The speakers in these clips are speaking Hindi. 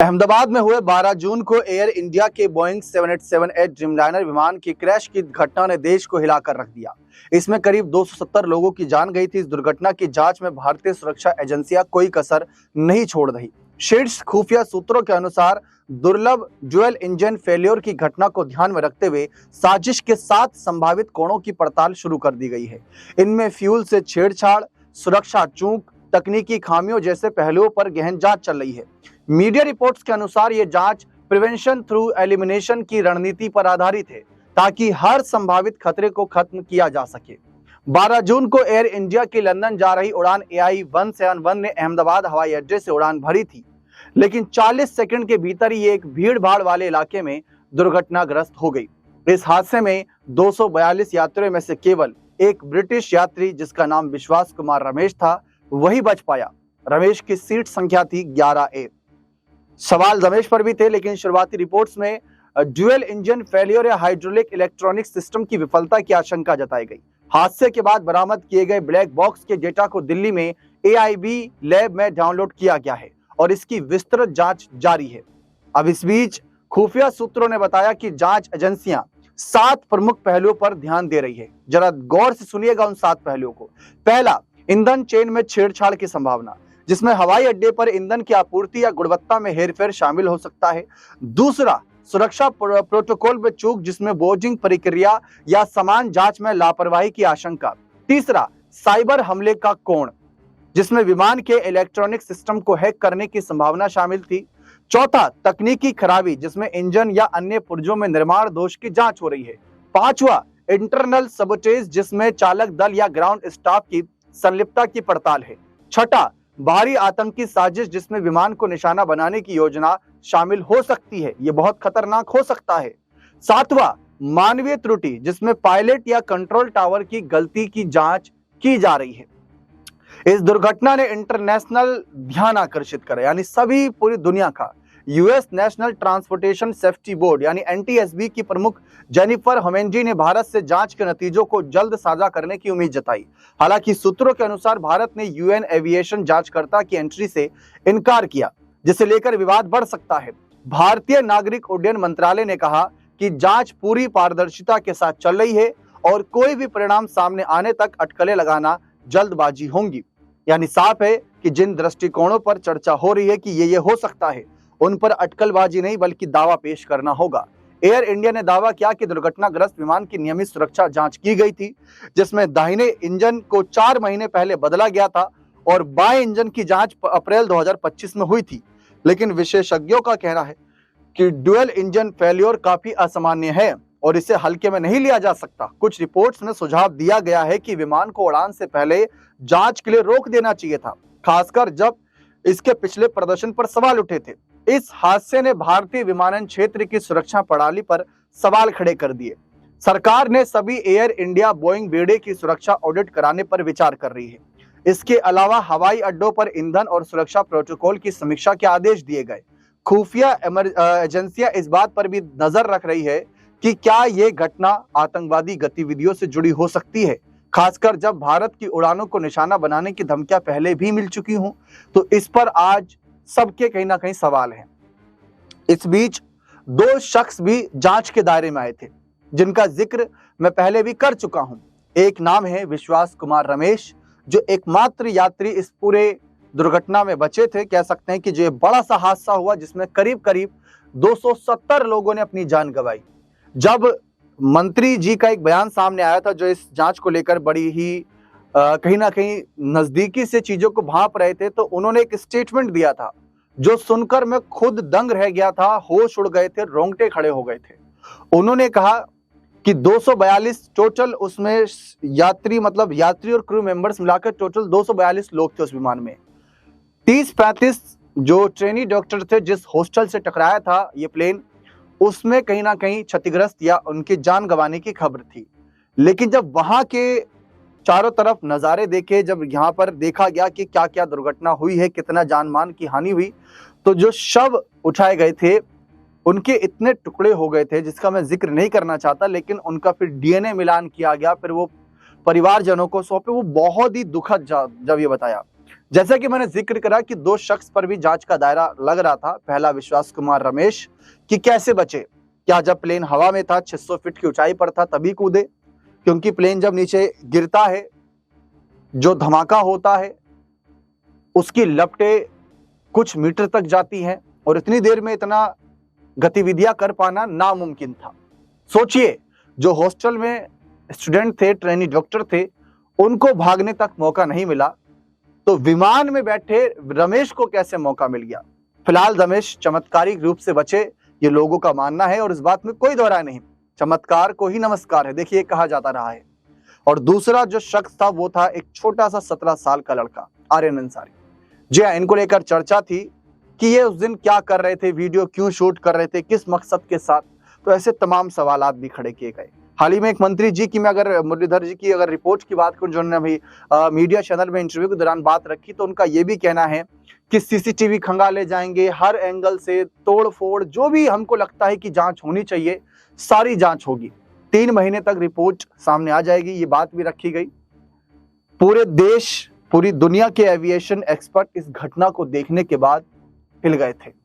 अहमदाबाद में हुए 12 जून को एयर इंडिया के बोइंग 787-8 ड्रीमलाइनर विमान की क्रैश की घटना ने देश को हिलाकर रख दिया। इसमें करीब 270 लोगों की जान गई थी। इस दुर्घटना की जांच में भारतीय सुरक्षा एजेंसियां कोई कसर नहीं छोड़ रही। शीर्ष खुफिया सूत्रों के अनुसार दुर्लभ ड्यूल इंजन फेल्योर की घटना को ध्यान में रखते हुए साजिश के 7 संभावित कोणों की पड़ताल शुरू कर दी गई है। इनमें फ्यूल से छेड़छाड़, सुरक्षा चूक, तकनीकी खामियों जैसे पहलुओं पर गहन जांच चल रही है। मीडिया रिपोर्ट्स के अनुसार ये जांच प्रिवेंशन थ्रू एलिमिनेशन की रणनीति पर आधारित है, ताकि हर संभावित खतरे को खत्म किया जा सके। 12 जून को एयर इंडिया की लंदन जा रही उड़ान AI-171 ने अहमदाबाद हवाई अड्डे से उड़ान भरी थी, लेकिन 40 सेकंड के भीतर ही एक भीड़ भाड़ वाले इलाके में दुर्घटनाग्रस्त हो गई। इस हादसे में 242 यात्रियों में से केवल एक ब्रिटिश यात्री, जिसका नाम विश्वास कुमार रमेश था, वही बच पाया। रमेश की सीट संख्या थी 11A। सवाल रमेश पर भी थे, लेकिन शुरुआती रिपोर्ट्स में ड्यूल इंजन फेलियर या हाइड्रोलिक इलेक्ट्रॉनिक सिस्टम की विफलता की आशंका जताई गई। हादसे के बाद बरामद किए गए ब्लैक बॉक्स के डेटा को दिल्ली में AIB लैब में डाउनलोड किया गया है और इसकी विस्तृत जांच जारी है। अब इस बीच खुफिया सूत्रों ने बताया कि जांच एजेंसियां 7 प्रमुख पहलुओं पर ध्यान दे रही है। जरा गौर से सुनिएगा उन 7 पहलुओं को। पहला, ईंधन चेन में छेड़छाड़ की संभावना, जिसमें हवाई अड्डे पर ईंधन की आपूर्ति या गुणवत्ता में हेरफेर शामिल हो सकता है। दूसरा, सुरक्षा प्रोटोकॉल में चूक, जिसमें बोर्डिंग प्रक्रिया या सामान जांच में लापरवाही की आशंका। तीसरा, साइबर हमले का कोण, जिसमें विमान के इलेक्ट्रॉनिक सिस्टम को हैक करने की संभावना शामिल थी। चौथा, तकनीकी खराबी, जिसमें इंजन या अन्य पुर्जों में निर्माण दोष की जांच हो रही है। पांचवा, इंटरनल सबोटेज, जिसमें चालक दल या ग्राउंड स्टाफ की संलिप्तता की पड़ताल है। छठा, बाहरी आतंकी साजिश, जिसमें विमान को निशाना बनाने की योजना शामिल हो सकती है। यह बहुत खतरनाक हो सकता है। सातवां, मानवीय त्रुटि, जिसमें पायलट या कंट्रोल टावर की गलती की जांच की जा रही है। इस दुर्घटना ने इंटरनेशनल ध्यान आकर्षित करा, यानी सभी पूरी दुनिया का। US national transportation safety board यानी NTSB की प्रमुख जेनिफर होमेंजी ने भारत से जांच के नतीजों को जल्द साझा करने की उम्मीद जताई। हालांकि सूत्रों के अनुसार भारत ने UN एविएशन जांचकर्ता की एंट्री से इनकार किया, जिसे लेकर विवाद बढ़ सकता है। भारतीय नागरिक उड्डयन मंत्रालय ने कहा कि जांच पूरी पारदर्शिता के साथ चल रही है और कोई भी परिणाम सामने आने तक अटकलें लगाना जल्दबाजी होंगी। यानी साफ है कि जिन दृष्टिकोणों पर चर्चा हो रही है कि ये हो सकता है, उन पर अटकलबाजी नहीं बल्कि दावा पेश करना होगा। एयर इंडिया ने दावा किया कि दुर्घटनाग्रस्त विमान की नियमित सुरक्षा जांच की गई थी, जिसमें दाहिने इंजन को 4 महीने पहले बदला गया था और बाएं इंजन की जांच अप्रैल 2025 में हुई थी। लेकिन विशेषज्ञों का कहना है कि ड्यूल इंजन फेल्योर काफी असामान्य है और इसे हल्के में नहीं लिया जा सकता। कुछ रिपोर्ट्स में सुझाव दिया गया है कि विमान को उड़ान से पहले जांच के लिए रोक देना चाहिए था, खासकर जब इसके पिछले प्रदर्शन पर सवाल उठे थे। इस हादसे ने भारतीय विमानन क्षेत्र की सुरक्षा प्रणाली पर सवाल खड़े कर दिए। सरकार ने सभी एयर इंडिया बोइंग बेड़े की सुरक्षा ऑडिट कराने पर विचार कर रही है। इसके अलावा हवाई अड्डों पर ईंधन और सुरक्षा प्रोटोकॉल की समीक्षा के आदेश दिए गए। खुफिया एजेंसियां इस बात पर भी नजर रख रही है कि क्या यह घटना आतंकवादी गतिविधियों से जुड़ी हो सकती है, खासकर जब भारत की उड़ानों को निशाना बनाने की धमकियां पहले भी मिल चुकी हों। तो इस पर आज सबके कहीं ना कहीं सवाल हैं। इस बीच 2 शख्स भी जांच के दायरे में आए थे, जिनका जिक्र मैं पहले भी कर चुका हूं। एक नाम है विश्वास कुमार रमेश, जो एकमात्र यात्री इस पूरे दुर्घटना में बचे थे। कह सकते हैं कि जो बड़ा सा हादसा हुआ, जिसमें करीब करीब 270 लोगों ने अपनी जान गंवाई। जब मंत्री जी का एक बयान सामने आया था, जो इस जांच को लेकर बड़ी ही कहीं ना कहीं नजदीकी से चीजों को भांप रहे थे, तो उन्होंने एक स्टेटमेंट दिया था जो सुनकर मैं खुद दंग रह गया था, होश उड़ गए थे, रोंगटे खड़े हो गए थे। उन्होंने कहा कि 242 टोटल उसमें यात्री, मतलब यात्री और क्रू मेंबर्स मिलाकर टोटल 242 लोग थे उस विमान में। 30-35 जो ट्रेनी डॉक्टर थे, जिस हॉस्टल से टकराया था ये प्लेन, उसमें कहीं ना कहीं क्षतिग्रस्त या उनकी जान गंवाने की खबर थी। लेकिन जब वहां के चारों तरफ नज़ारे देखे, जब यहाँ पर देखा गया कि क्या क्या दुर्घटना हुई है, कितना जान मान की हानि हुई, तो जो शव उठाए गए थे उनके इतने टुकड़े हो गए थे, जिसका मैं जिक्र नहीं करना चाहता, लेकिन उनका फिर DNA मिलान किया गया, फिर वो परिवारजनों को सौंपे। वो बहुत ही दुखद जब ये बताया, जैसा कि मैंने जिक्र करा कि दो शख्स पर भी जांच का दायरा लग रहा था। पहला विश्वास कुमार रमेश कि कैसे बचे, क्या जब प्लेन हवा में था 600 फीट की ऊंचाई पर था तभी कूदे? क्योंकि प्लेन जब नीचे गिरता है, जो धमाका होता है उसकी लपटें कुछ मीटर तक जाती हैं और इतनी देर में इतना गतिविधियां कर पाना नामुमकिन था। सोचिए, जो हॉस्टल में स्टूडेंट थे, ट्रेनी डॉक्टर थे, उनको भागने तक मौका नहीं मिला, तो विमान में बैठे रमेश को कैसे मौका मिल गया? फिलहाल रमेश चमत्कारिक रूप से बचे, ये लोगों का मानना है और इस बात में कोई दोहराय नहीं। चमत्कार को ही नमस्कार है, देखिए कहा जाता रहा है। और दूसरा जो शख्स था वो था एक छोटा सा 17 साल का लड़का आर्यन अंसारी। जी हाँ, इनको लेकर चर्चा थी कि ये उस दिन क्या कर रहे थे, वीडियो क्यों शूट कर रहे थे, किस मकसद के साथ। तो ऐसे तमाम सवालात भी खड़े किए गए। हाल ही में एक मंत्री जी की, मैं अगर मुरलीधर जी की अगर रिपोर्ट की बात करूं, जिन्होंने अभी मीडिया चैनल में इंटरव्यू के दौरान बात रखी, तो उनका ये भी कहना है कि सीसीटीवी खंगाले जाएंगे, हर एंगल से तोड़ फोड़, जो भी हमको लगता है कि जांच होनी चाहिए सारी जांच होगी। 3 महीने तक रिपोर्ट सामने आ जाएगी, ये बात भी रखी गई। पूरे देश, पूरी दुनिया के एविएशन एक्सपर्ट इस घटना को देखने के बाद हिल गए थे।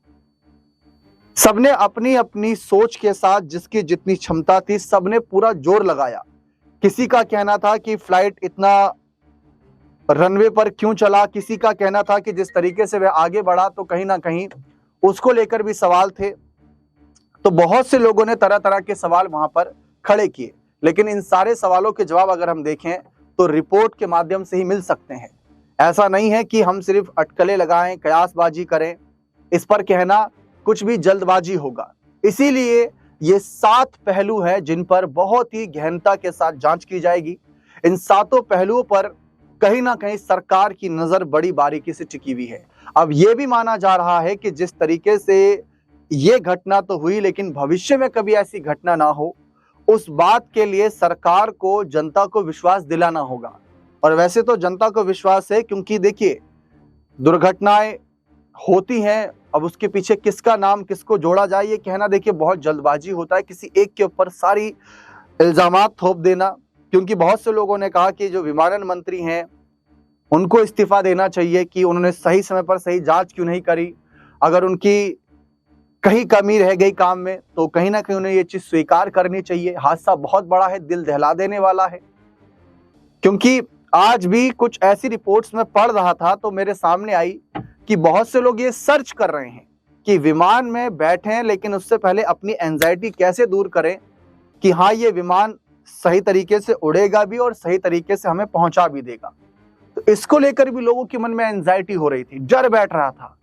सबने अपनी अपनी सोच के साथ जिसकी जितनी क्षमता थी, सबने पूरा जोर लगाया। किसी का कहना था कि फ्लाइट इतना रनवे पर क्यों चला, किसी का कहना था कि जिस तरीके से वह आगे बढ़ा तो कहीं ना कहीं उसको लेकर भी सवाल थे। तो बहुत से लोगों ने तरह तरह के सवाल वहां पर खड़े किए, लेकिन इन सारे सवालों के जवाब अगर हम देखें तो रिपोर्ट के माध्यम से ही मिल सकते हैं। ऐसा नहीं है कि हम सिर्फ अटकलें लगाएं, कयासबाजी करें, इस पर कहना कुछ भी जल्दबाजी होगा। इसीलिए ये 7 पहलू हैं जिन पर बहुत ही गहनता के साथ जांच की जाएगी। इन 7 पहलुओं पर कहीं ना कहीं सरकार की नजर बड़ी बारीकी से टिकी हुई है। अब यह भी माना जा रहा है कि जिस तरीके से ये घटना तो हुई, लेकिन भविष्य में कभी ऐसी घटना ना हो, उस बात के लिए सरकार को जनता को विश्वास दिलाना होगा। और वैसे तो जनता को विश्वास है, क्योंकि देखिए दुर्घटनाएं होती हैं, अब उसके पीछे किसका नाम किसको जोड़ा जाए ये कहना देखिए बहुत जल्दबाजी होता है, किसी एक के ऊपर सारी इल्जामात थोप देना। क्योंकि बहुत से लोगों ने कहा कि जो विमानन मंत्री हैं उनको इस्तीफा देना चाहिए कि उन्होंने सही समय पर सही जांच क्यों नहीं करी। अगर उनकी कहीं कमी रह गई काम में तो कहीं ना कहीं उन्हें ये चीज स्वीकार करनी चाहिए। हादसा बहुत बड़ा है, दिल दहला देने वाला है। क्योंकि आज भी कुछ ऐसी रिपोर्ट्स में पढ़ रहा था तो मेरे सामने आई कि बहुत से लोग ये सर्च कर रहे हैं कि विमान में बैठे हैं, लेकिन उससे पहले अपनी एंजाइटी कैसे दूर करें कि हाँ ये विमान सही तरीके से उड़ेगा भी और सही तरीके से हमें पहुंचा भी देगा। तो इसको लेकर भी लोगों के मन में एंजाइटी हो रही थी, डर बैठ रहा था।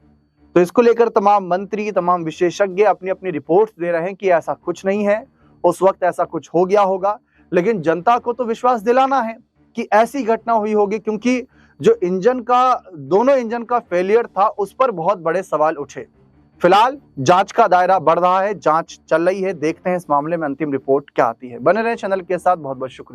तो इसको लेकर तमाम मंत्री, तमाम विशेषज्ञ अपनी अपनी रिपोर्ट्स दे रहे हैं कि ऐसा कुछ नहीं है, उस वक्त ऐसा कुछ हो गया होगा। लेकिन जनता को तो विश्वास दिलाना है कि ऐसी घटना हुई होगी, क्योंकि जो दोनों इंजन का फेलियर था उस पर बहुत बड़े सवाल उठे। फिलहाल जांच का दायरा बढ़ रहा है, जांच चल रही है, देखते हैं इस मामले में अंतिम रिपोर्ट क्या आती है। बने रहें चैनल के साथ, बहुत बहुत शुक्रिया।